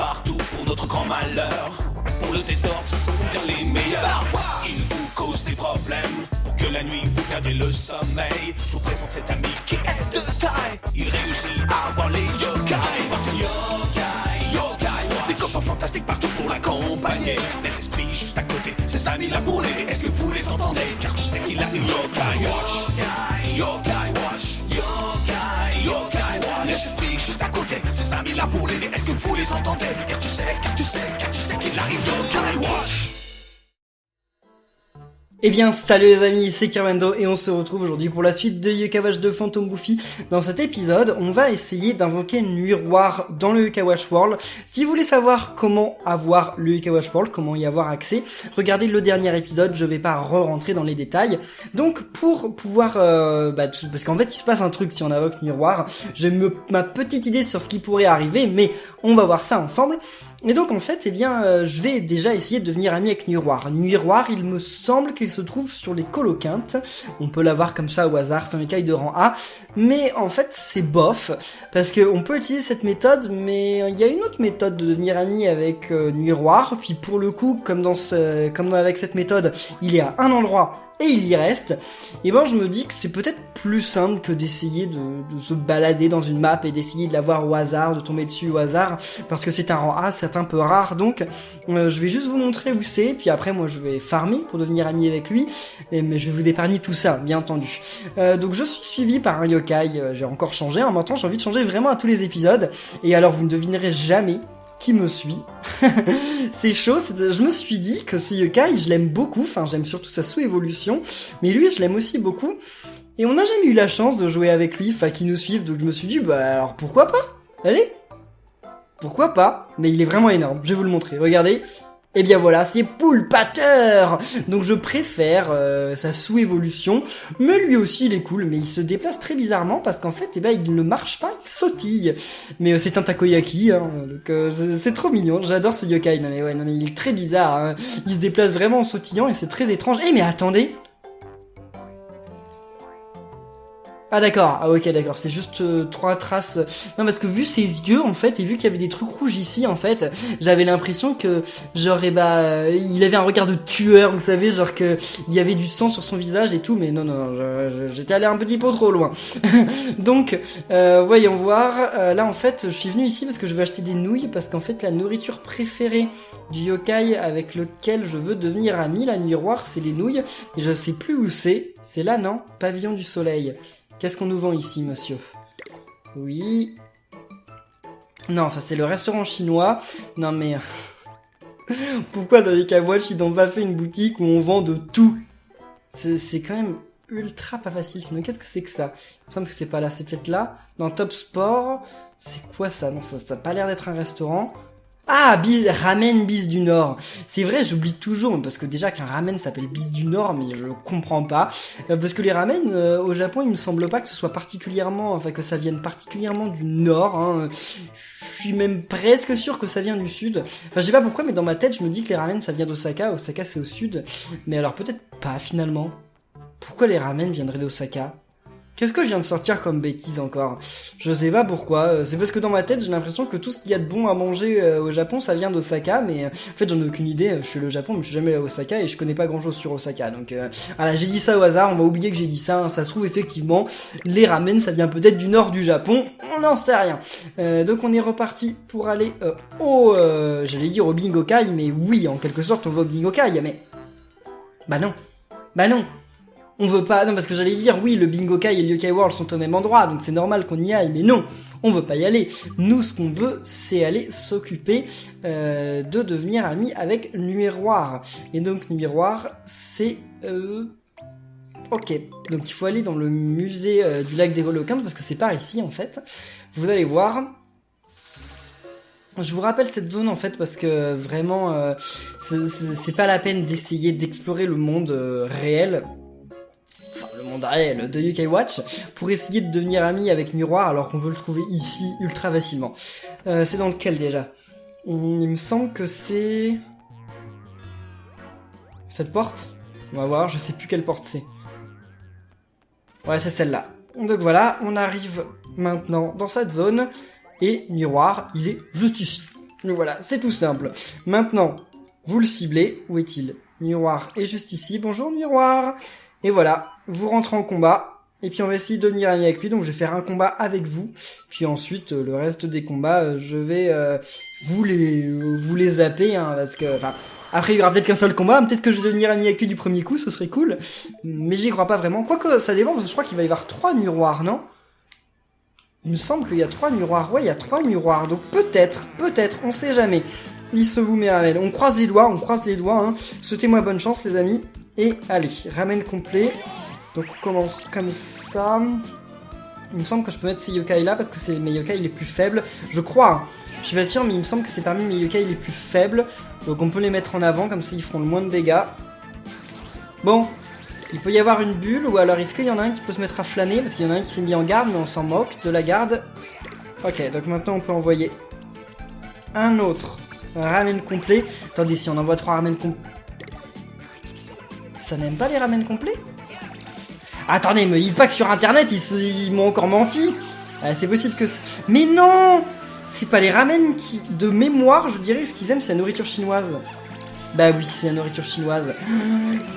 partout pour notre grand malheur. Pour le désordre, ce sont bien les meilleurs. Parfois, ils vous causent des problèmes. Pour que la nuit vous perdiez le sommeil, je vous présente cet ami qui est de taille. Il réussit à avoir les yokai. Porte une yokai, yokai watch. Des copains fantastiques partout pour l'accompagner. Des esprits juste à côté, ses amis là pour l'aider. Est-ce que vous les entendez? Car tu sais qu'il a une yokai watch. Yokai, yokai watch. Yokai, yokai watch. Les esprits juste à côté, ses amis là pour l'aider. Est-ce que vous les entendez? Car tu sais qu'il a une yokai watch. Eh bien, salut les amis, c'est Kirmando et on se retrouve aujourd'hui pour la suite de Yokai Watch de Phantom Buffy. Dans cet épisode, on va essayer d'invoquer Nuiroir dans le Yokai Watch World. Si vous voulez savoir comment avoir le Yokai Watch World, comment y avoir accès, regardez le dernier épisode, je vais pas re-rentrer dans les détails. Donc, pour pouvoir... parce qu'en fait, il se passe un truc si on invoque Nuiroir. J'ai ma petite idée sur ce qui pourrait arriver, mais on va voir ça ensemble. Et donc en fait, je vais déjà essayer de devenir ami avec Nuiroir. Nuiroir, il me semble qu'il se trouve sur les coloquintes. On peut l'avoir comme ça au hasard, c'est un écaille de rang A. Mais en fait, c'est bof, parce que on peut utiliser cette méthode, mais il y a une autre méthode de devenir ami avec Nuiroir. Puis pour le coup, comme avec cette méthode, il est à un endroit et il y reste, et ben je me dis que c'est peut-être plus simple que d'essayer de se balader dans une map et d'essayer de la voir au hasard, de tomber dessus au hasard, parce que c'est un rang A, c'est un peu rare, donc je vais juste vous montrer où c'est, puis après moi je vais farmer pour devenir ami avec lui, mais je vais vous épargner tout ça, bien entendu. Donc je suis suivi par un yokai, j'ai encore changé, maintenant j'ai envie de changer vraiment à tous les épisodes, et alors vous ne devinerez jamais qui me suit. C'est chaud, je me suis dit que ce yokai, je l'aime beaucoup, enfin j'aime surtout sa sous-évolution, mais lui je l'aime aussi beaucoup, et on n'a jamais eu la chance de jouer avec lui, enfin qu'il nous suive, donc je me suis dit, alors pourquoi pas? Allez, pourquoi pas? Mais il est vraiment énorme, je vais vous le montrer, regardez. Et bien voilà, c'est Poulpater. Donc je préfère sa sous-évolution, mais lui aussi il est cool, mais il se déplace très bizarrement parce qu'en fait, il ne marche pas, il sautille. Mais c'est un takoyaki, donc c'est trop mignon, j'adore ce yokai. Non mais il est très bizarre, hein. Il se déplace vraiment en sautillant et c'est très étrange. Mais attendez. Ah d'accord, ok d'accord, c'est juste 3 traces. Non parce que vu ses yeux en fait, et vu qu'il y avait des trucs rouges ici en fait, j'avais l'impression que genre il avait un regard de tueur, vous savez, genre que il y avait du sang sur son visage et tout, mais non, j'étais allé un petit peu trop loin. Donc voyons voir, là en fait je suis venu ici parce que je veux acheter des nouilles, parce qu'en fait la nourriture préférée du yokai avec lequel je veux devenir ami, la Nuiroir, c'est les nouilles, et je sais plus où c'est là non? Pavillon du soleil. Qu'est-ce qu'on nous vend ici, monsieur? Oui. Non, ça c'est le restaurant chinois. Non mais... Pourquoi dans les Yokai-Watch, ils n'ont pas fait une boutique où on vend de tout? C'est quand même ultra pas facile. Sinon, qu'est-ce que c'est que ça? Il me semble que c'est pas là, c'est peut-être là. Dans Top Sport, c'est quoi ça? Non, ça a pas l'air d'être un restaurant. Ah, ramen bis du Nord. C'est vrai, j'oublie toujours, parce que déjà qu'un ramen s'appelle bis du Nord, mais je comprends pas. Parce que les ramen, au Japon, il me semble pas que ce soit que ça vienne particulièrement du Nord, hein. Je suis même presque sûr que ça vient du Sud. Enfin, je sais pas pourquoi, mais dans ma tête, je me dis que les ramen, ça vient d'Osaka. Osaka, c'est au Sud. Mais alors, peut-être pas, finalement. Pourquoi les ramen viendraient d'Osaka? Qu'est-ce que je viens de sortir comme bêtise encore? Je sais pas pourquoi, c'est parce que dans ma tête j'ai l'impression que tout ce qu'il y a de bon à manger au Japon ça vient d'Osaka, mais en fait j'en ai aucune idée, je suis le Japon mais je suis jamais allé à Osaka et je connais pas grand chose sur Osaka, donc voilà, j'ai dit ça au hasard, on va oublier que j'ai dit ça, hein. Ça se trouve effectivement les ramen ça vient peut-être du nord du Japon, on n'en sait rien. Donc on est reparti pour aller j'allais dire au Bingokai, mais oui en quelque sorte on va au Bingokai, mais bah non. On veut pas, non parce que j'allais dire oui le Bingokai et le Yokai World sont au même endroit donc c'est normal qu'on y aille, mais non, on veut pas y aller. Nous ce qu'on veut c'est aller s'occuper de devenir amis avec Nuiroir. Et donc Nuiroir c'est ok, donc il faut aller dans le musée du lac des Coloquintes parce que c'est par ici en fait. Vous allez voir. Je vous rappelle cette zone en fait parce que vraiment c'est pas la peine d'essayer d'explorer le monde réel. Enfin, le monde réel de Yokai Watch pour essayer de devenir ami avec Nuiroir alors qu'on peut le trouver ici ultra facilement. C'est dans lequel déjà? Il me semble que c'est... Cette porte? On va voir, je sais plus quelle porte c'est. Ouais, c'est celle-là. Donc voilà, on arrive maintenant dans cette zone et Nuiroir, il est juste ici. Donc voilà, c'est tout simple. Maintenant, vous le ciblez. Où est-il? Miroir est juste ici. Bonjour Miroir. Et voilà, vous rentrez en combat. Et puis on va essayer de devenir ami avec lui. Donc je vais faire un combat avec vous. Puis ensuite, le reste des combats, je vais vous les zapper. Hein, parce que, enfin, après il y aura peut-être qu'un seul combat. Peut-être que je vais devenir ami avec lui du premier coup. Ce serait cool. Mais j'y crois pas vraiment. Quoique, ça dépend. Parce que je crois qu'il va y avoir 3 miroirs, non? Il me semble qu'il y a 3 miroirs. Ouais, il y a 3 miroirs. Donc peut-être, on sait jamais. Il se vous met ramen. On croise les doigts, hein. Souhaitez-moi bonne chance, les amis. Et allez, ramen complet. Donc on commence comme ça. Il me semble que je peux mettre ces yokai là parce que c'est mes yokai les plus faibles. Je crois, hein. Je suis pas sûr, mais il me semble que c'est parmi mes yokai les plus faibles. Donc on peut les mettre en avant, comme ça ils feront le moins de dégâts. Bon, il peut y avoir une bulle, ou alors est-ce qu'il y en a un qui peut se mettre à flâner? Parce qu'il y en a un qui s'est mis en garde, mais on s'en moque de la garde. Ok, donc maintenant on peut envoyer un autre ramen complet. Attendez, si on envoie 3 ramen complets... Ça n'aime pas les ramen complets? Attendez, me dites pas que sur internet ils m'ont encore menti. C'est possible que... Mais non, c'est pas les ramen qui... De mémoire, je dirais, ce qu'ils aiment, c'est la nourriture chinoise. Bah oui, c'est la nourriture chinoise.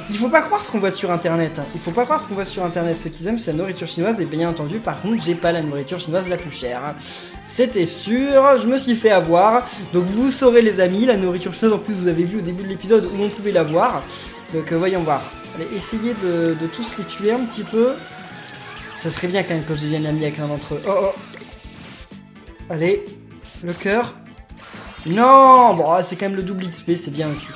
Il faut pas croire ce qu'on voit sur internet. Il faut pas croire ce qu'on voit sur internet. Ce qu'ils aiment, c'est la nourriture chinoise. Et bien entendu, par contre, j'ai pas la nourriture chinoise la plus chère. C'était sûr, je me suis fait avoir. Donc vous saurez, les amis, la nourriture chinoise, en plus vous avez vu au début de l'épisode où on pouvait la voir. Donc voyons voir. Allez, essayez de tous les tuer un petit peu. Ça serait bien quand même que je devienne ami avec l'un d'entre eux. Oh. Allez, le cœur. Non, bon, c'est quand même le double XP, c'est bien aussi.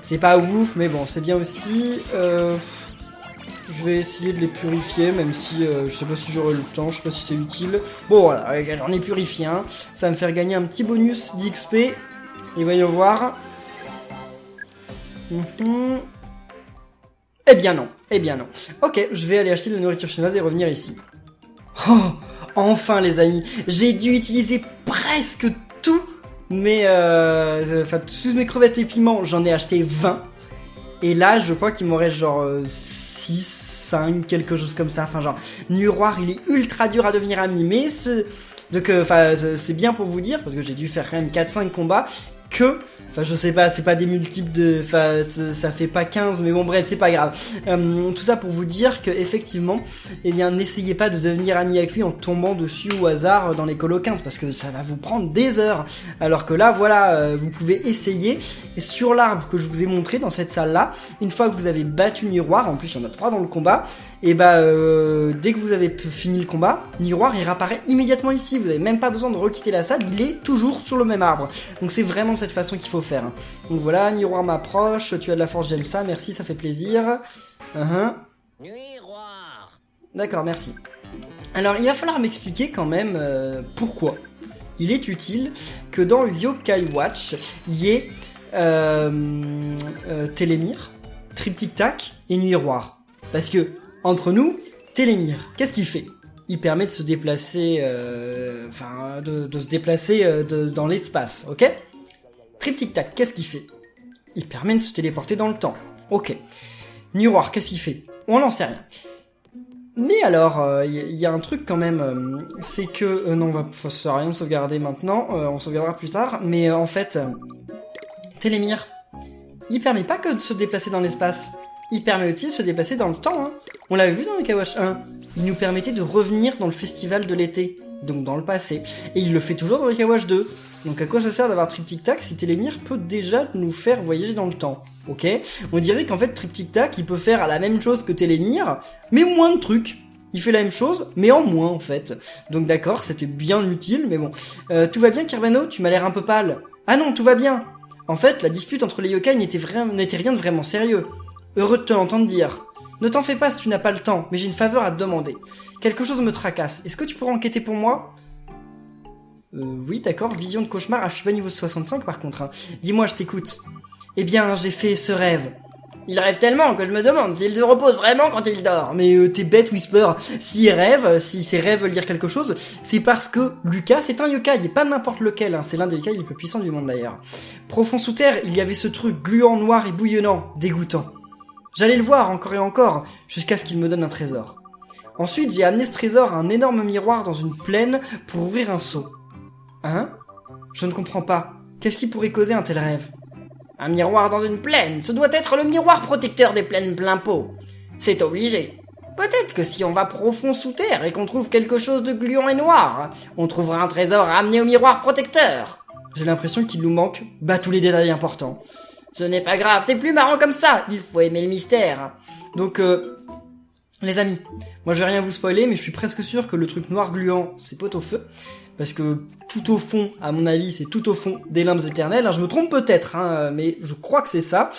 C'est pas ouf, mais bon, c'est bien aussi. Je vais essayer de les purifier, même si je sais pas si j'aurai le temps, je sais pas si c'est utile. Bon, voilà, j'en ai purifié un. Ça va me faire gagner un petit bonus d'XP. Et voyons voir. Eh bien non. Ok, je vais aller acheter de la nourriture chinoise et revenir ici. Oh, enfin les amis, j'ai dû utiliser presque tout. Mais toutes mes crevettes et piments, j'en ai acheté 20. Et là, je crois qu'il m'en reste genre 6, 5, quelque chose comme ça. Enfin, genre, Miroir, il est ultra dur à devenir ami. Mais c'est bien pour vous dire, parce que j'ai dû faire quand même 4-5 combats, que... Enfin, je sais pas, c'est pas des multiples de... Enfin, ça fait pas 15, mais bon, bref, c'est pas grave. Tout ça pour vous dire que, effectivement, eh bien, n'essayez pas de devenir ami avec lui en tombant dessus au hasard dans les coloquintes, parce que ça va vous prendre des heures. Alors que là, voilà, vous pouvez essayer. Et sur l'arbre que je vous ai montré dans cette salle-là, une fois que vous avez battu Miroir, en plus, il y en a 3 dans le combat, et dès que vous avez fini le combat, Miroir, il réapparaît immédiatement ici. Vous avez même pas besoin de requitter la salle, il est toujours sur le même arbre. Donc c'est vraiment de cette façon qu'il faut faire. Donc voilà, Miroir m'approche, tu as de la force, j'aime ça, merci, ça fait plaisir. Miroir. D'accord, merci. Alors il va falloir m'expliquer quand même pourquoi il est utile que dans Yokai Watch, il y ait Télémir, Triptyque Tac et Miroir. Parce que, entre nous, Télémir, qu'est-ce qu'il fait? Il permet de se déplacer, de se déplacer dans l'espace, ok? Triptyque Tac, qu'est-ce qu'il fait? Il permet de se téléporter dans le temps, ok. Miroir, qu'est-ce qu'il fait? On n'en sait rien. Mais alors, il y a un truc quand même, c'est que... non, ça sert à rien de sauvegarder maintenant, on sauvegardera plus tard, mais en fait, Télémir, il permet pas que de se déplacer dans l'espace. Il permet aussi de se déplacer dans le temps, hein. On l'avait vu dans le Kawash 1. Il nous permettait de revenir dans le festival de l'été, donc dans le passé. Et il le fait toujours dans le Kawash 2. Donc à quoi ça sert d'avoir Triptyque Tac si Télémir peut déjà nous faire voyager dans le temps? Ok? On dirait qu'en fait Triptyque Tac, il peut faire la même chose que Télémir, mais moins de trucs. Il fait la même chose, mais en moins en fait. Donc d'accord, c'était bien utile, mais bon. Tout va bien Kirbano? Tu m'as l'air un peu pâle. Ah non, tout va bien. En fait, la dispute entre les yokai n'était rien de vraiment sérieux. Heureux de te l'entendre dire. Ne t'en fais pas si tu n'as pas le temps, mais j'ai une faveur à te demander. Quelque chose me tracasse. Est-ce que tu pourras enquêter pour moi? Oui, d'accord. Vision de cauchemar. Ah, je suis pas niveau 65 par contre. Hein. Dis-moi, je t'écoute. Eh bien, j'ai fait ce rêve. Il rêve tellement que je me demande s'il se repose vraiment quand il dort. Mais t'es bête, Whisper. S'il rêve, si ses rêves veulent dire quelque chose, c'est parce que Lucas, c'est un yokai, et pas n'importe lequel. Hein. C'est l'un des yokai les plus puissants du monde d'ailleurs. Profond sous terre, il y avait ce truc gluant, noir et bouillonnant, dégoûtant. J'allais le voir encore et encore, jusqu'à ce qu'il me donne un trésor. Ensuite, j'ai amené ce trésor à un énorme miroir dans une plaine pour ouvrir un seau. Hein? Je ne comprends pas. Qu'est-ce qui pourrait causer un tel rêve? Un miroir dans une plaine, ce doit être le miroir protecteur des plaines plein pot. C'est obligé. Peut-être que si on va profond sous terre et qu'on trouve quelque chose de gluant et noir, on trouvera un trésor à amener au miroir protecteur. J'ai l'impression qu'il nous manque, tous les détails importants. Ce n'est pas grave, c'est plus marrant comme ça, il faut aimer le mystère. Donc, les amis, moi je vais rien vous spoiler, mais je suis presque sûr que le truc noir gluant, c'est pot-au-feu. Parce que tout au fond, à mon avis, c'est tout au fond des limbes éternelles. Alors, je me trompe peut-être, mais je crois que c'est ça.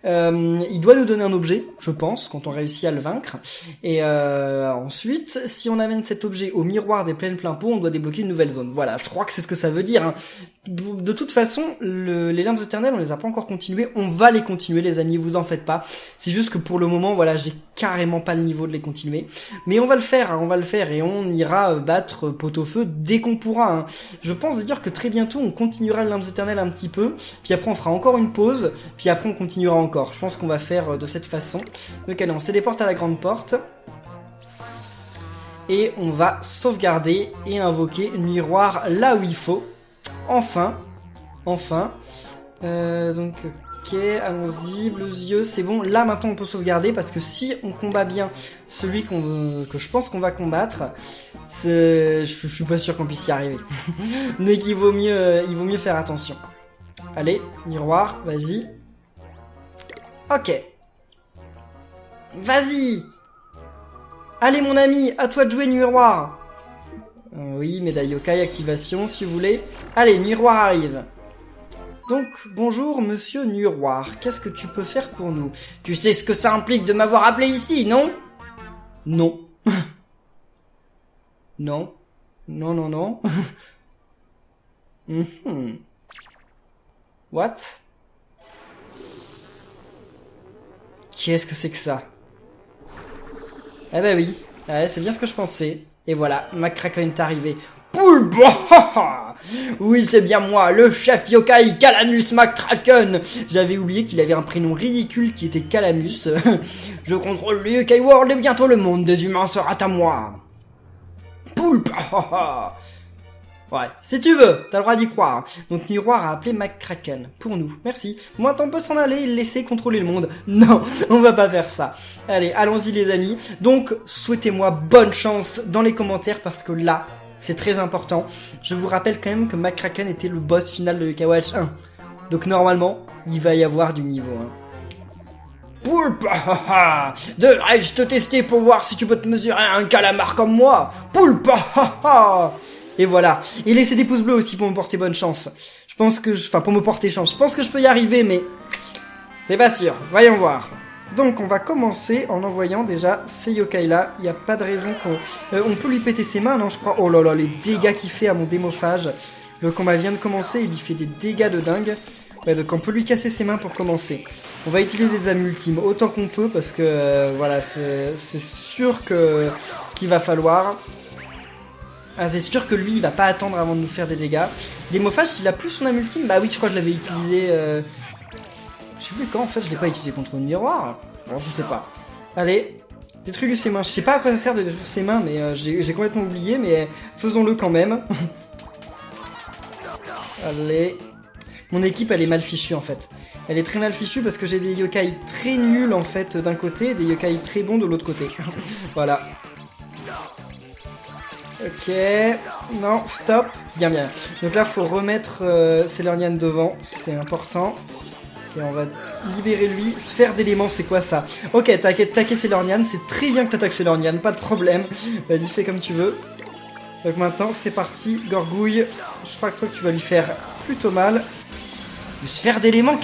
Il doit nous donner un objet, je pense, quand on réussit à le vaincre. Et ensuite, si on amène cet objet au miroir des plaines plein pot, on doit débloquer une nouvelle zone. Voilà, je crois que c'est ce que ça veut dire. De toute façon, les limbes éternelles, on les a pas encore continuées. On va les continuer, les amis, vous en faites pas. C'est juste que pour le moment, voilà, j'ai carrément pas le niveau de les continuer. Mais on va le faire, on va le faire, et on ira battre pot-au-feu dès qu'on pourra. Je pense d'ailleurs que très bientôt, on continuera les limbes éternelles un petit peu. Puis après, on fera encore une pause. Puis après, on continuera encore. Je pense qu'on va faire de cette façon. Donc allez, on se téléporte à la grande porte. Et on va sauvegarder et invoquer le miroir là où il faut. Enfin. Donc, ok, allons-y, bleus yeux, c'est bon. Là, maintenant, on peut sauvegarder parce que si on combat bien celui que je pense qu'on va combattre, je suis pas sûr qu'on puisse y arriver. Donc, il vaut mieux faire attention. Allez, miroir, vas-y. Ok. Vas-y. Allez, mon ami, à toi de jouer, miroir. Oui, médaille yokai, activation, si vous voulez. Allez, miroir arrive. Donc, bonjour, monsieur Miroir. Qu'est-ce que tu peux faire pour nous? Tu sais ce que ça implique de m'avoir appelé ici, non? Non. Non. Non. What? Qu'est-ce que c'est que ça? Eh ben oui, ouais, c'est bien ce que je pensais. Et voilà, McCracken est arrivé. Poulpe! Oui, c'est bien moi, le chef yokai Calamus McCracken. J'avais oublié qu'il avait un prénom ridicule qui était Calamus. Je contrôle le Yokai World et bientôt le monde des humains sera à moi. Poulpe! Ouais, si tu veux, t'as le droit d'y croire. Donc Miroir a appelé McCracken pour nous. Merci. Maintenant on peut s'en aller et le laisser contrôler le monde. Non, on va pas faire ça. Allez, allons-y les amis. Donc souhaitez-moi bonne chance dans les commentaires parce que là, c'est très important. Je vous rappelle quand même que McCracken était le boss final de Yokai Watch 1. Donc normalement, il va y avoir du niveau 1. Poulpe! Devrais-je te tester pour voir si tu peux te mesurer à un calamar comme moi? Poulpe! Et voilà. Et laissez des pouces bleus aussi pour me porter bonne chance. Je pense que pour me porter chance. Je pense que je peux y arriver, mais c'est pas sûr. Voyons voir. Donc, on va commencer en envoyant déjà ces yokai-là. Il n'y a pas de raison qu'on... on peut lui péter ses mains, non, je crois. Oh là là, les dégâts qu'il fait à mon démophage. Le combat vient de commencer, il lui fait des dégâts de dingue. Ouais, donc on peut lui casser ses mains pour commencer. On va utiliser des âmes ultimes autant qu'on peut, parce que, voilà, c'est sûr qu'il va falloir... Ah, c'est sûr que lui, il va pas attendre avant de nous faire des dégâts. Démophage, s'il a plus son âme ultime, bah oui, je crois que je l'avais utilisé... Je sais plus quand, en fait, je l'ai pas utilisé contre un miroir. Bon, je sais pas. Allez, détruis-lui ses mains. Je sais pas à quoi ça sert de détruire ses mains, mais j'ai complètement oublié, mais faisons-le quand même. Allez. Mon équipe, elle est mal fichue, en fait. Elle est très mal fichue parce que j'ai des yokai très nuls, en fait, d'un côté, et des yokai très bons de l'autre côté. Voilà. Ok, non, stop, bien. Donc là, faut remettre Célornian devant, c'est important. Ok, on va libérer lui. Sphère d'éléments, c'est quoi ça? Ok, t'attaquer Célornian, c'est très bien que t'attaques Célornian, pas de problème. Vas-y, fais comme tu veux. Donc maintenant, c'est parti, Gorgouille. Je crois que toi, tu vas lui faire plutôt mal. Sphère d'éléments,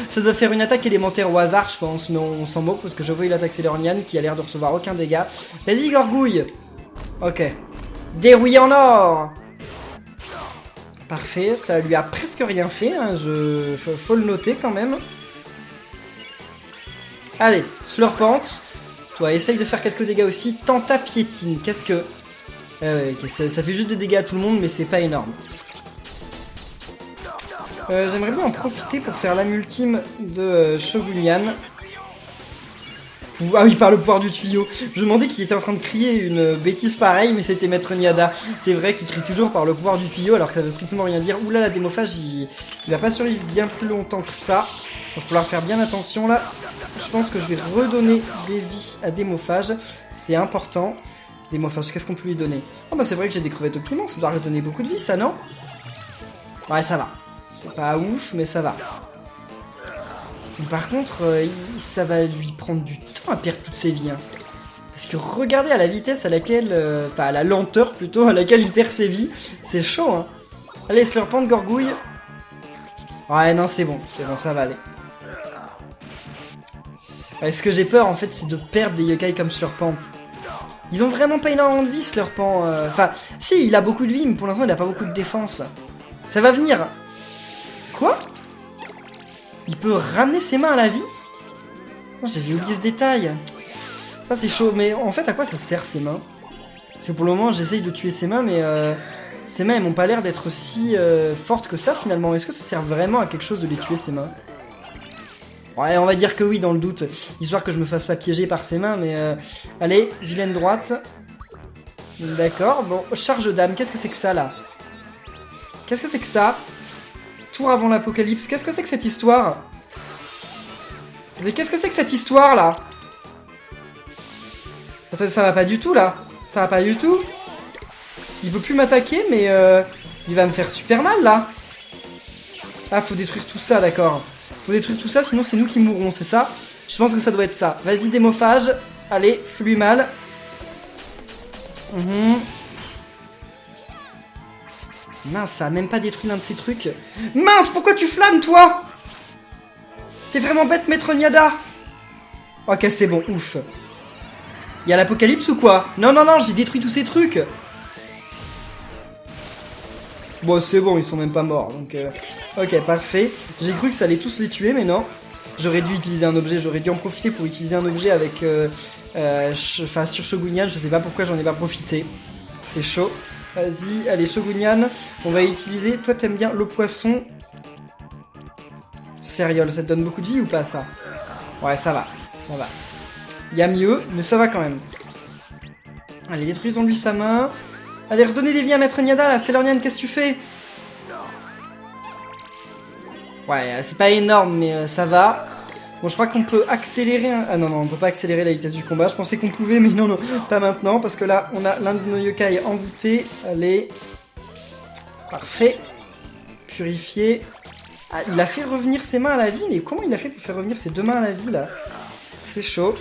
ça doit faire une attaque élémentaire au hasard, je pense, mais on s'en moque parce que je vois il attaque Célornian qui a l'air de recevoir aucun dégât. Vas-y, Gorgouille. Ok. Dérouillé en or. Parfait, ça lui a presque rien fait, hein, faut le noter quand même. Allez, Slurpante. Toi, essaye de faire quelques dégâts aussi. Tenta piétine, qu'est-ce que... okay, ça fait juste des dégâts à tout le monde, mais c'est pas énorme. J'aimerais bien en profiter pour faire l'âme ultime de Shogunian. Ah oui, par le pouvoir du tuyau. Je me demandais qu'il était en train de crier une bêtise pareille, mais c'était Maître Niada. C'est vrai qu'il crie toujours par le pouvoir du tuyau, alors que ça veut strictement rien dire. Oula, la démophage, il va pas survivre bien plus longtemps que ça. Il va falloir faire bien attention là. Je pense que je vais redonner des vies à démophage. C'est important. Démophage, qu'est-ce qu'on peut lui donner? Oh bah c'est vrai que j'ai des crevettes au piment, ça doit redonner beaucoup de vie, ça, non? Ouais, ça va. C'est pas ouf, mais ça va. Par contre, ça va lui prendre du temps à perdre toutes ses vies. Hein. Parce que regardez à la vitesse à laquelle... Enfin, à la lenteur plutôt, à laquelle il perd ses vies. C'est chaud, hein. Allez, Slurpant, Gorgouille. Ouais, non, c'est bon, ça va aller. Ouais, ce que j'ai peur, en fait, c'est de perdre des yokai comme Slurpant. Ils ont vraiment pas énormément de vie, Slurpant. Enfin, si, il a beaucoup de vie, mais pour l'instant, il a pas beaucoup de défense. Ça va venir. Quoi ? Il peut ramener ses mains à la vie? J'avais oublié ce détail. Ça c'est chaud, mais en fait à quoi ça sert ses mains? Parce que pour le moment j'essaye de tuer ses mains, mais ses mains elles m'ont pas l'air d'être si fortes que ça finalement. Est-ce que ça sert vraiment à quelque chose de les tuer ses mains? Ouais, on va dire que oui dans le doute, histoire que je me fasse pas piéger par ses mains, mais allez, vilaine droite. D'accord, bon, charge d'âme, qu'est-ce que c'est que ça là? Qu'est-ce que c'est que ça? Tour avant l'apocalypse. Qu'est-ce que c'est que cette histoire? Mais qu'est-ce que c'est que cette histoire là? Attends, ça va pas du tout là. Ça va pas du tout. Il peut plus m'attaquer, mais il va me faire super mal là. Ah, faut détruire tout ça, d'accord. Faut détruire tout ça, sinon c'est nous qui mourrons, c'est ça? Je pense que ça doit être ça. Vas-y, démophage. Allez, fais-lui mal. Mince, ça a même pas détruit l'un de ces trucs. Mince, pourquoi tu flammes, toi? T'es vraiment bête, Maître Niada. Ok, c'est bon, ouf. Y'a l'apocalypse ou quoi? Non, non, non, j'ai détruit tous ces trucs. Bon, c'est bon, ils sont même pas morts, donc... Ok, parfait. J'ai cru que ça allait tous les tuer, mais non. J'aurais dû utiliser un objet, j'aurais dû en profiter pour utiliser un objet avec... Enfin, sur Shogunyan, je sais pas pourquoi j'en ai pas profité. C'est chaud. Vas-y, allez, Shogunyan, on va utiliser... Toi, t'aimes bien le poisson. Sérieux, ça te donne beaucoup de vie ou pas, ça? Ouais, ça va, ça va. Il y a mieux, mais ça va quand même. Allez, détruisons-lui sa main. Allez, redonnez des vies à Maître Niada, là. Sailor Nyan, qu'est-ce que tu fais? Ouais, c'est pas énorme, mais ça va. Bon, je crois qu'on peut accélérer... Ah non, non, on peut pas accélérer la vitesse du combat. Je pensais qu'on pouvait, mais non, non, pas maintenant. Parce que là, on a l'un de nos yokai envoûté. Allez. Parfait. Purifié. Ah, il a fait revenir ses mains à la vie, mais comment il a fait pour faire revenir ses deux mains à la vie, là? C'est chaud.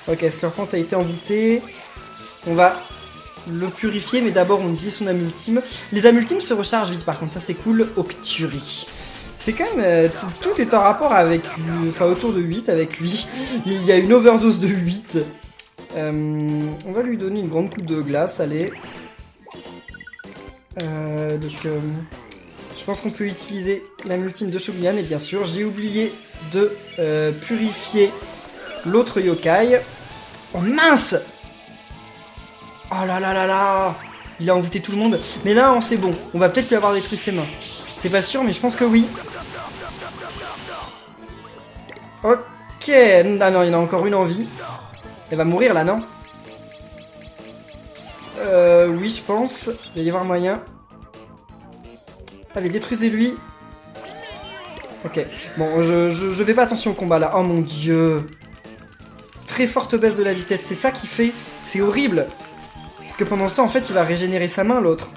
Ok, Slurpant a été envoûté. On va le purifier, mais d'abord, on utilise son âme ultime. Les âmes ultimes se rechargent vite, par contre, ça c'est cool. Octuri. C'est quand même... tout est en rapport avec... Enfin, autour de 8 avec lui. Il y a une overdose de 8. On va lui donner une grande coupe de glace, allez. Je pense qu'on peut utiliser l'âme ultime de Shogunyan. Et bien sûr, j'ai oublié de purifier l'autre yokai. Oh mince! Oh là là là là! Il a envoûté tout le monde. Mais là, c'est bon. On va peut-être lui avoir détruit ses mains. C'est pas sûr, mais je pense que oui. Ok. Ah non, il y en a encore une en vie. Elle va mourir là, non? Oui, je pense. Il va y avoir moyen. Allez, détruisez-lui. Ok. Bon, je fais pas attention au combat là. Oh mon dieu. Très forte baisse de la vitesse. C'est ça qui fait. C'est horrible. Parce que pendant ce temps, en fait, il va régénérer sa main, l'autre.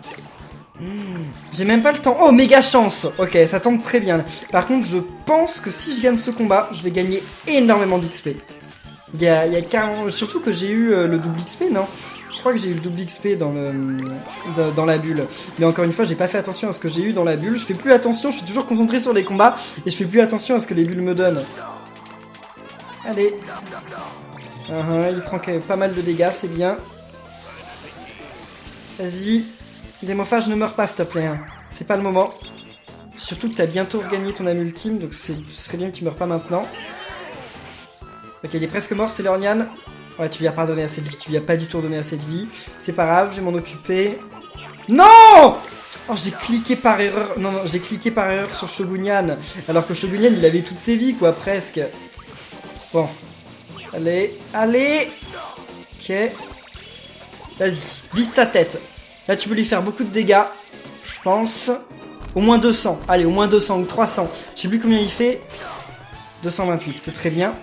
J'ai même pas le temps. Oh, méga chance. Ok, ça tombe très bien. Par contre, je pense que si je gagne ce combat, je vais gagner énormément d'XP. Il y a 40... Surtout que j'ai eu le double XP, non? Je crois que j'ai eu le double XP dans la bulle. Mais encore une fois, j'ai pas fait attention à ce que j'ai eu dans la bulle. Je fais plus attention, je suis toujours concentré sur les combats. Et je fais plus attention à ce que les bulles me donnent. Allez. Il prend quand même pas mal de dégâts, c'est bien. Vas-y. Démophage, ne meurs pas, s'il te plaît. Hein. C'est pas le moment. Surtout que t'as bientôt regagné ton âme ultime, donc ce serait bien que tu meurs pas maintenant. Ok, il est presque mort, Sailor Nyan. Ouais, tu lui as pas donné assez de vie, tu lui as pas du tout donné assez de vie. C'est pas grave, je vais m'en occuper. Non! Oh, j'ai cliqué par erreur. Non, non, j'ai cliqué par erreur sur Shogunyan. Alors que Shogunyan, il avait toutes ses vies, quoi, presque. Bon. Allez, allez. Ok. Vas-y, vise ta tête. Là, tu peux lui faire beaucoup de dégâts. Je pense. Au moins 200. Allez, au moins 200 ou 300. Je sais plus combien il fait. 228, c'est très bien.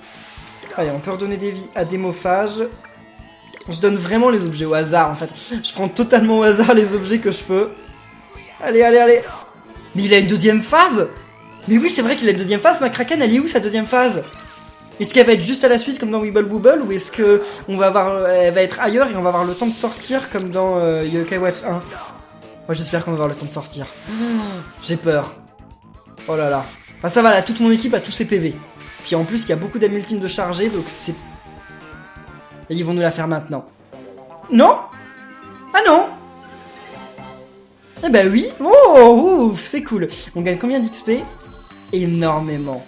Allez, on peut redonner des vies à Démophage. Je donne vraiment les objets au hasard, en fait. Je prends totalement au hasard les objets que je peux. Allez, allez, allez. Mais il a une deuxième phase. Mais oui, c'est vrai qu'il a une deuxième phase. Ma Kraken, elle est où, sa deuxième phase? Est-ce qu'elle va être juste à la suite, comme dans Weeble Wooble, ou est-ce que elle va être ailleurs et on va avoir le temps de sortir, comme dans Yokai Watch 1? Moi, j'espère qu'on va avoir le temps de sortir. J'ai peur. Oh là là. Enfin, ça va, là, toute mon équipe a tous ses PV. Puis en plus, il y a beaucoup d'âmes ultimes de charger, donc c'est... Et ils vont nous la faire maintenant. Non? Ah non? Eh ben oui. Oh, ouf, c'est cool. On gagne combien d'XP? Énormément.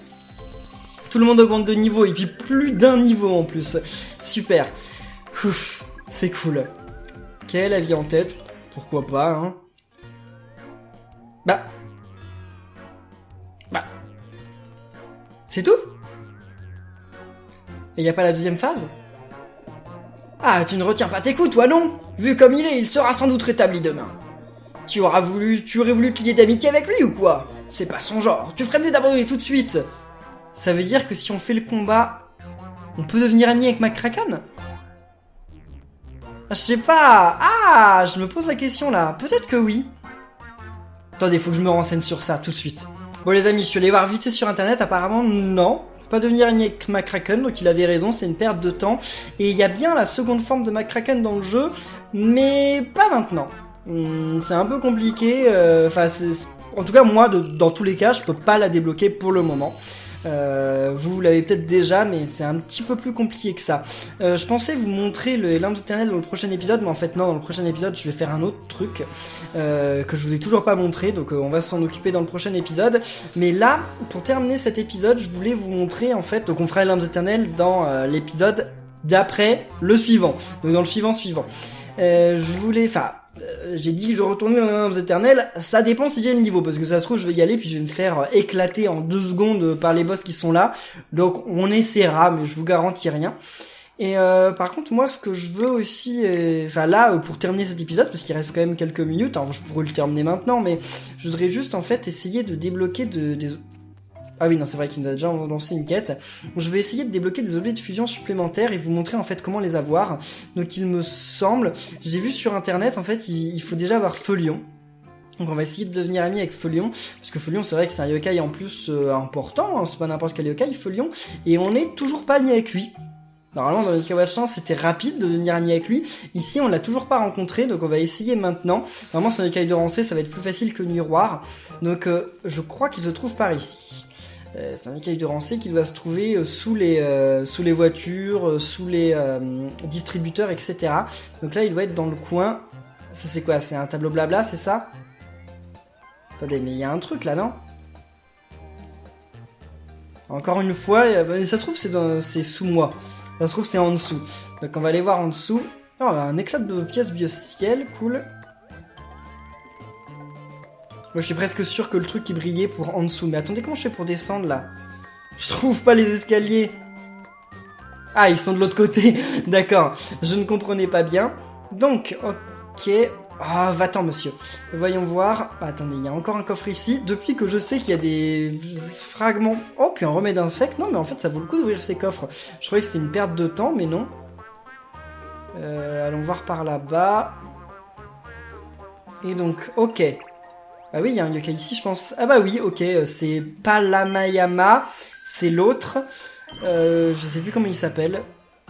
Tout le monde augmente de niveau, et puis plus d'un niveau en plus. Super. Ouf, c'est cool. Ok, la vie en tête. Pourquoi pas, hein. Bah. C'est tout? Et y a pas la deuxième phase? Ah, tu ne retiens pas tes coups, toi, non? Vu comme il sera sans doute rétabli demain. Tu aurais voulu te lier d'amitié avec lui ou quoi? C'est pas son genre. Tu ferais mieux d'abandonner tout de suite. Ça veut dire que si on fait le combat, on peut devenir ami avec McCracken? Je sais pas. Ah, je me pose la question là. Peut-être que oui. Attendez, faut que je me renseigne sur ça tout de suite. Bon les amis, je suis allé voir vite sur internet, apparemment non. Pas devenir ami avec McCracken, donc il avait raison, c'est une perte de temps. Et il y a bien la seconde forme de McCracken dans le jeu, mais pas maintenant. C'est un peu compliqué, en tout cas moi, dans tous les cas, je peux pas la débloquer pour le moment. Vous l'avez peut-être déjà, mais c'est un petit peu plus compliqué que ça. Je pensais vous montrer les lampes éternelles dans le prochain épisode, mais en fait non, dans le prochain épisode je vais faire un autre truc que je vous ai toujours pas montré, donc on va s'en occuper dans le prochain épisode. Mais là, pour terminer cet épisode, je voulais vous montrer en fait, donc on fera les lampes éternelles dans l'épisode d'après le suivant, donc dans le suivant. J'ai dit que je retournais dans les lampes éternelles, ça dépend si j'ai le niveau, parce que ça se trouve je vais y aller puis je vais me faire éclater en 2 secondes par les boss qui sont là, donc on essaiera, mais je vous garantis rien. Et par contre moi ce que je veux aussi, pour terminer cet épisode, parce qu'il reste quand même quelques minutes, alors je pourrais le terminer maintenant, mais je voudrais juste en fait essayer de débloquer des... Ah oui, non, c'est vrai qu'il nous a déjà lancé une quête. Je vais essayer de débloquer des objets de fusion supplémentaires et vous montrer en fait comment les avoir. Donc il me semble, j'ai vu sur internet en fait, il faut déjà avoir Feulion. Donc on va essayer de devenir ami avec Feulion, parce que Feulion c'est vrai que c'est un yokai en plus important, hein, c'est pas n'importe quel yokai, Feulion, et on n'est toujours pas ami avec lui. Normalement dans le Yokai Watch 100 c'était rapide de devenir ami avec lui, ici on l'a toujours pas rencontré, donc on va essayer maintenant. Normalement c'est un yokai de rancé, ça va être plus facile que Miroir, donc je crois qu'il se trouve par ici. C'est un yokai de rancé qui doit se trouver sous les voitures, sous les distributeurs, etc. Donc là, il doit être dans le coin. Ça, c'est quoi? C'est un tableau blabla, c'est ça? Attendez, mais il y a un truc là, non? Encore une fois, ça se trouve, c'est sous moi. Ça se trouve, c'est en dessous. Donc on va aller voir en dessous. Oh, un éclat de pièces biociel, cool. Moi je suis presque sûr que le truc qui brillait pour en dessous. Mais attendez, comment je fais pour descendre là? Je trouve pas les escaliers. Ah, ils sont de l'autre côté. D'accord, je ne comprenais pas bien. Donc, ok. Ah, va-t'en monsieur. Voyons voir. Ah, attendez, il y a encore un coffre ici. Depuis que je sais qu'il y a des fragments... Oh, puis un remède infect. Non, mais en fait ça vaut le coup d'ouvrir ces coffres. Je croyais que c'était une perte de temps, mais non. Allons voir par là-bas. Et donc, ok. Ah oui, il y a un yokai ici, je pense. Ah bah oui, ok, c'est pas Lamayama, c'est l'autre. Je sais plus comment il s'appelle.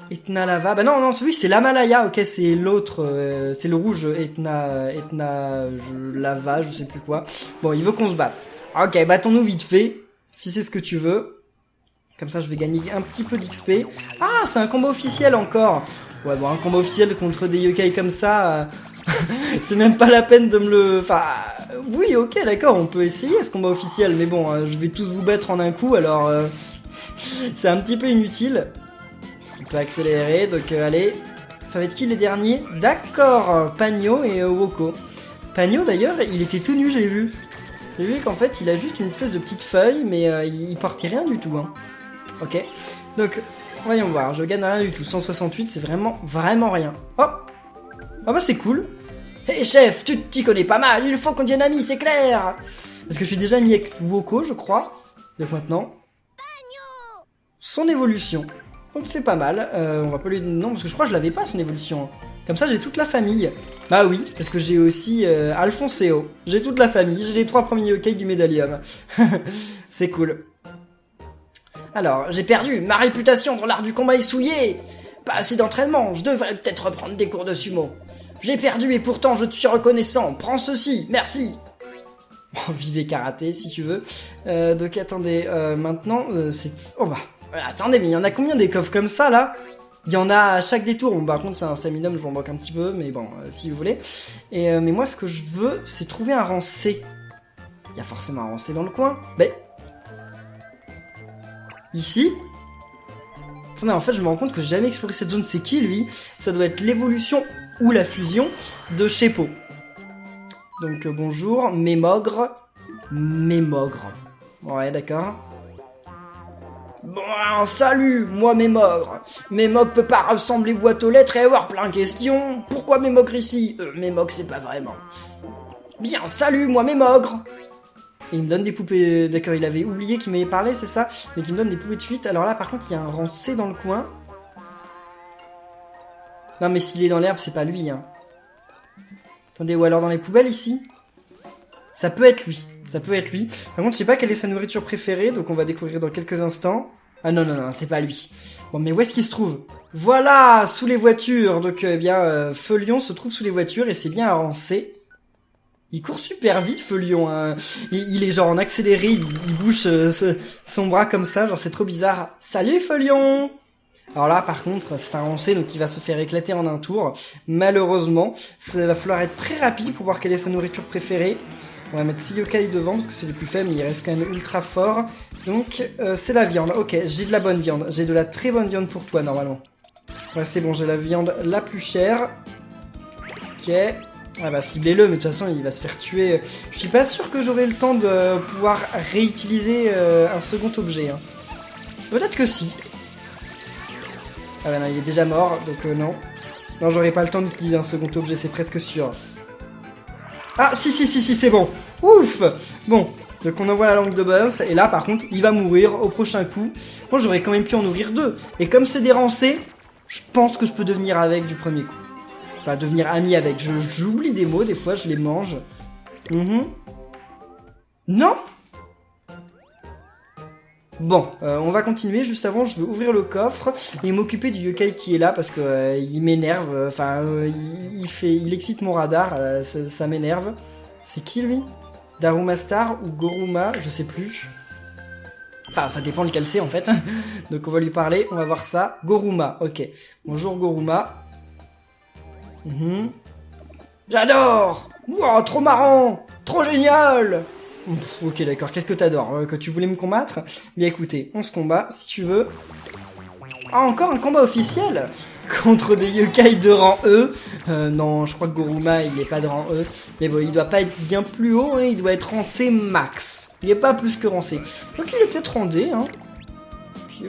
Etna Lava. Bah non, oui, c'est l'Amalaya, ok, c'est l'autre. C'est le rouge, Etna Lava, je sais plus quoi. Bon, il veut qu'on se batte. Ok, battons-nous vite fait, si c'est ce que tu veux. Comme ça, je vais gagner un petit peu d'XP. Ah, c'est un combat officiel encore. Ouais, bon, un combat officiel contre des yokai comme ça... c'est même pas la peine de me le... Enfin, oui, ok, d'accord, on peut essayer ce combat officiel, mais bon, je vais tous vous battre en un coup, alors... c'est un petit peu inutile. On peut accélérer, donc allez. Ça va être qui les derniers? D'accord, Pagno et Woko. Pagno, d'ailleurs, il était tout nu, j'ai vu. J'ai vu qu'en fait, il a juste une espèce de petite feuille, mais il portait rien du tout, hein. Ok, donc... Voyons voir, je gagne rien du tout. 168, c'est vraiment rien. Oh. Ah bah c'est cool. Hé chef, tu t'y connais pas mal, il faut qu'on devienne amis, c'est clair. Parce que je suis déjà ami avec Woko, je crois. Donc maintenant... Son évolution. Donc c'est pas mal. On va pas lui... Non, parce que je crois que je l'avais pas, son évolution. Comme ça, j'ai toute la famille. Bah oui, parce que j'ai aussi Alphonseo. J'ai toute la famille, j'ai les 3 premiers yokai du Médalium. C'est cool. Alors, j'ai perdu. Ma réputation dans l'art du combat est souillée. Pas assez d'entraînement, je devrais peut-être reprendre des cours de sumo. J'ai perdu et pourtant je te suis reconnaissant. Prends ceci, merci. Vivez karaté si tu veux. Donc attendez, maintenant c'est... Oh bah, attendez, mais il y en a combien des coffres comme ça là? Il y en a à chaque détour. Bon, par contre c'est un staminum, je m'en manque un petit peu, mais bon, si vous voulez. Et mais moi ce que je veux, c'est trouver un rang C. Il y a forcément un rang C dans le coin. Mais... Ici? Attendez, en fait je me rends compte que j'ai jamais exploré cette zone. C'est qui lui? Ça doit être l'évolution ou la fusion de Sheppo. Donc bonjour, Mémogre. Ouais, d'accord. Bon, salut, moi Mémogre. Mémogre peut pas ressembler boîte aux lettres et avoir plein de questions. Pourquoi Mémogre ici? Mémogre c'est pas vraiment. Bien, salut, moi Mémogre. Et il me donne des poupées... D'accord, il avait oublié qu'il m'avait parlé, c'est ça? Mais qu'il me donne des poupées de fuite. Alors là, par contre, il y a un rang C dans le coin. Non, mais s'il est dans l'herbe, c'est pas lui, hein. Attendez, ou alors dans les poubelles, ici? Ça peut être lui. Ça peut être lui. Par contre, je sais pas quelle est sa nourriture préférée, donc on va découvrir dans quelques instants. Ah non, c'est pas lui. Bon, mais où est-ce qu'il se trouve? Voilà, sous les voitures. Donc, Feulion se trouve sous les voitures, et c'est bien un rang C. Il court super vite, Feulion, hein. Il est genre en accéléré, il bouge son bras comme ça, genre c'est trop bizarre. Salut Feulion! Alors là, par contre, c'est un rang C, donc il va se faire éclater en un tour. Malheureusement, ça va falloir être très rapide pour voir quelle est sa nourriture préférée. On va mettre 6 yokai devant, parce que c'est les plus faibles, mais il reste quand même ultra fort. Donc, c'est la viande. Ok, j'ai de la bonne viande. J'ai de la très bonne viande pour toi, normalement. Ouais, c'est bon, j'ai la viande la plus chère. Ok. Ah bah, ciblez-le, mais de toute façon, il va se faire tuer. Je suis pas sûr que j'aurai le temps de pouvoir réutiliser un second objet. Hein. Peut-être que si. Ah bah non, il est déjà mort, donc non. Non, j'aurai pas le temps d'utiliser un second objet, c'est presque sûr. Ah, si, c'est bon. Ouf. Bon, donc on envoie la langue de bœuf, et là, par contre, il va mourir au prochain coup. Moi, j'aurais quand même pu en nourrir 2. Et comme c'est des rangs C, je pense que je peux devenir avec du premier coup. Enfin, devenir ami avec. J'oublie des mots, des fois, je les mange. Non. Bon, on va continuer. Juste avant, je veux ouvrir le coffre et m'occuper du yokai qui est là parce que il m'énerve. Enfin, il excite mon radar. Ça m'énerve. C'est qui lui? Darumastar ou Goruma? Je sais plus. Enfin, ça dépend lequel c'est en fait. Donc on va lui parler. On va voir ça. Goruma. Ok. Bonjour Goruma. J'adore. Wow, trop marrant. Trop génial. Ok, d'accord. Qu'est-ce que t'adores? Que tu voulais me combattre? Bien écoutez, on se combat, si tu veux. Ah, encore un combat officiel? Contre des yokai de rang E. Non, je crois que Goruma, il est pas de rang E. Mais bon, il doit pas être bien plus haut, hein, il doit être rang C max. Il est pas plus que rang C. Donc il est peut-être rang D, hein.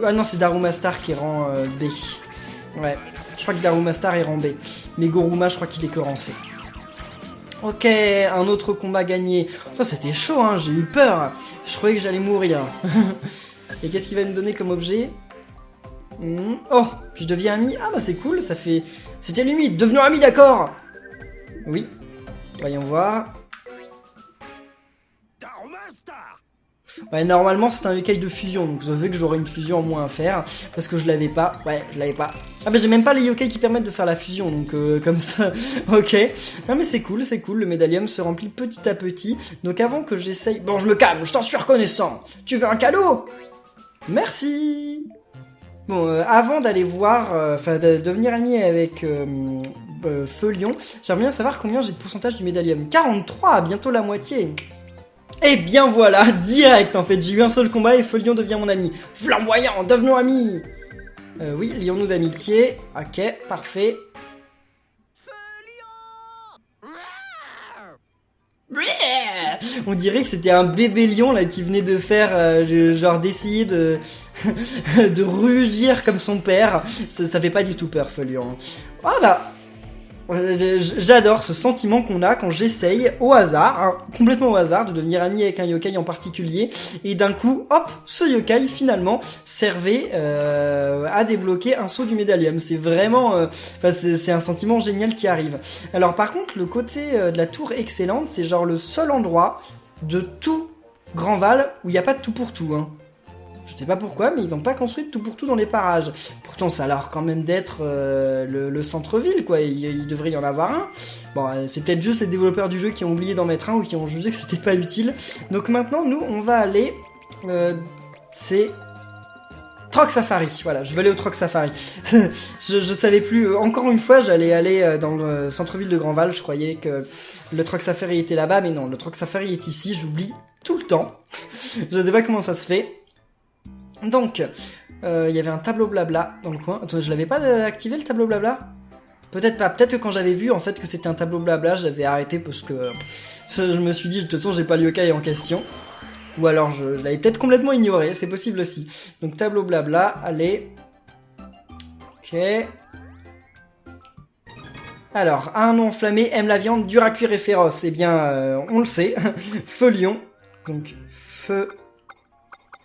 Ah non, c'est Darumastar qui est rang B. Ouais, je crois que Darumastar est rang B. Mais Goruma, je crois qu'il est que rang C. Ok, un autre combat gagné. Oh, c'était chaud, hein, j'ai eu peur. Je croyais que j'allais mourir. Et qu'est-ce qu'il va nous donner comme objet? Oh, je deviens ami. Ah bah c'est cool, ça fait... C'était limite, devenons amis, d'accord? Oui, voyons voir. Ouais, normalement c'est un yokai de fusion, donc ça fait que j'aurai une fusion en moins à faire, parce que je l'avais pas, ouais, je l'avais pas. Ah bah j'ai même pas les yokai qui permettent de faire la fusion, donc comme ça, ok. Non mais c'est cool, le médalium se remplit petit à petit, donc avant que j'essaye... Bon, je me calme, je t'en suis reconnaissant. Tu veux un cadeau? Merci. Bon, avant d'aller voir, enfin de devenir ami avec Feulion, j'aimerais bien savoir combien j'ai de pourcentage du médalium. 43, bientôt la moitié. Et bien voilà, direct en fait, j'ai eu un seul combat et Feulion devient mon ami. Flamboyant, devenons amis. Oui, lions-nous d'amitié. Ok, parfait. On dirait que c'était un bébé lion là qui venait de faire genre d'essayer de de rugir comme son père. Ça fait pas du tout peur, Feulion. Ah bah j'adore ce sentiment qu'on a quand j'essaye au hasard, hein, complètement au hasard, de devenir ami avec un yokai en particulier, et d'un coup, hop, ce yokai finalement servait à débloquer un saut du médaillum. C'est vraiment, c'est un sentiment génial qui arrive. Alors par contre, le côté de la tour excellente, c'est genre le seul endroit de tout Grand Val où il n'y a pas de tout pour tout, hein. Je sais pas pourquoi, mais ils n'ont pas construit de tout pour tout dans les parages. Pourtant, ça a l'air quand même d'être le centre-ville, quoi. Il devrait y en avoir un. Bon, c'est peut-être juste les développeurs du jeu qui ont oublié d'en mettre un ou qui ont jugé que c'était pas utile. Donc maintenant, nous, on va aller... c'est... Troc Safari. Voilà, je vais aller au Troc Safari. je savais plus... Encore une fois, j'allais aller dans le centre-ville de Grandval. Je croyais que le Troc Safari était là-bas, mais non, le Troc Safari est ici. J'oublie tout le temps. Je sais pas comment ça se fait. Donc, il y avait un tableau blabla dans le coin. Attends, je l'avais pas activé le tableau blabla ? Peut-être pas. Peut-être que quand j'avais vu en fait que c'était un tableau blabla, j'avais arrêté parce que je me suis dit de toute façon j'ai pas le yokai en question. Ou alors je l'avais peut-être complètement ignoré, c'est possible aussi. Donc tableau blabla, allez. Ok. Alors, un nom enflammé, aime la viande, dur à cuire et féroce. Eh bien, on le sait. Feu lion. Donc, feu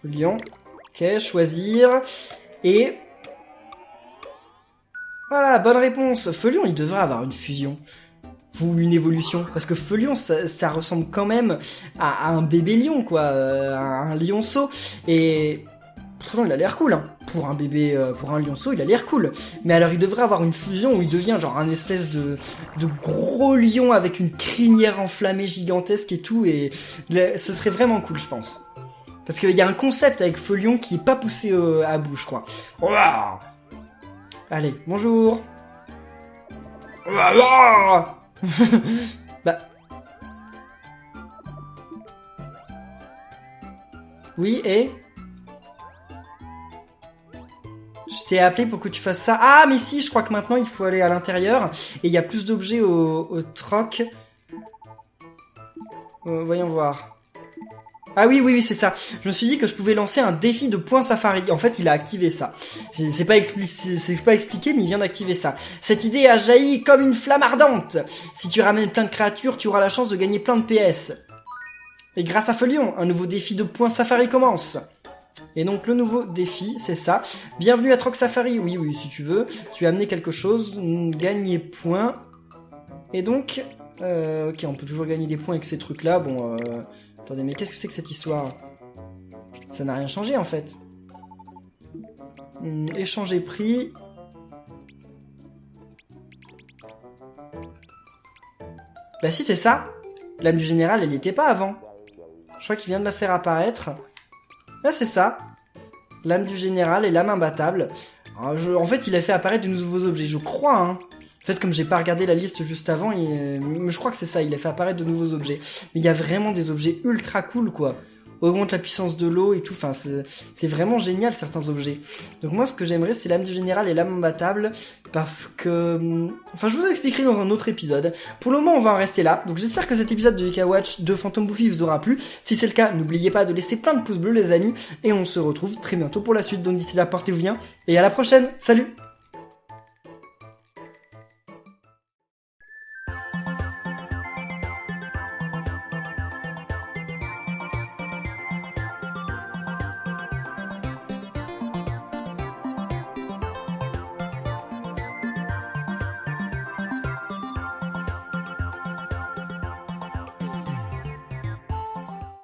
lion. Ok, choisir. Et... Voilà, bonne réponse. Feulion, il devrait avoir une fusion. Ou une évolution. Parce que Feulion, ça ressemble quand même à un bébé lion, quoi. À un lionceau. Et... Pourtant, il a l'air cool, hein. Pour un bébé, pour un lionceau, il a l'air cool. Mais alors, il devrait avoir une fusion où il devient genre un espèce de gros lion avec une crinière enflammée gigantesque et tout. Et ce serait vraiment cool, je pense. Parce qu'il y a un concept avec Feulion qui est pas poussé à bout, je crois. Ouah. Allez, bonjour. Bah. Oui, et... Je t'ai appelé pour que tu fasses ça. Ah, mais si, je crois que maintenant, il faut aller à l'intérieur. Et il y a plus d'objets au troc. Voyons voir. Ah oui, c'est ça. Je me suis dit que je pouvais lancer un défi de points safari. En fait, il a activé ça. C'est pas expliqué, mais il vient d'activer ça. Cette idée a jailli comme une flamme ardente. Si tu ramènes plein de créatures, tu auras la chance de gagner plein de PS. Et grâce à Feulion, un nouveau défi de points safari commence. Et donc le nouveau défi, c'est ça. Bienvenue à Troc Safari. Oui, si tu veux. Tu as amené quelque chose. Gagner points. Et donc... ok, on peut toujours gagner des points avec ces trucs-là. Bon, attendez, mais qu'est-ce que c'est que cette histoire ? Ça n'a rien changé, en fait. Échanger prix. Bah si, c'est ça. L'âme du général, elle y était pas avant. Je crois qu'il vient de la faire apparaître. Là, c'est ça. L'âme du général et l'âme imbattable. Alors, en fait, il a fait apparaître de nouveaux objets, je crois, hein. En fait, comme j'ai pas regardé la liste juste avant, mais je crois que c'est ça, il a fait apparaître de nouveaux objets. Mais il y a vraiment des objets ultra cool, quoi. Augmente la puissance de l'eau et tout, enfin, c'est vraiment génial, certains objets. Donc moi, ce que j'aimerais, c'est l'âme du général et l'âme imbattable, parce que... Enfin, je vous expliquerai dans un autre épisode. Pour le moment, on va en rester là. Donc j'espère que cet épisode de Yokai Watch de Phantom Buffy vous aura plu. Si c'est le cas, n'oubliez pas de laisser plein de pouces bleus, les amis, et on se retrouve très bientôt pour la suite. Donc d'ici là, portez-vous bien, et à la prochaine. Salut!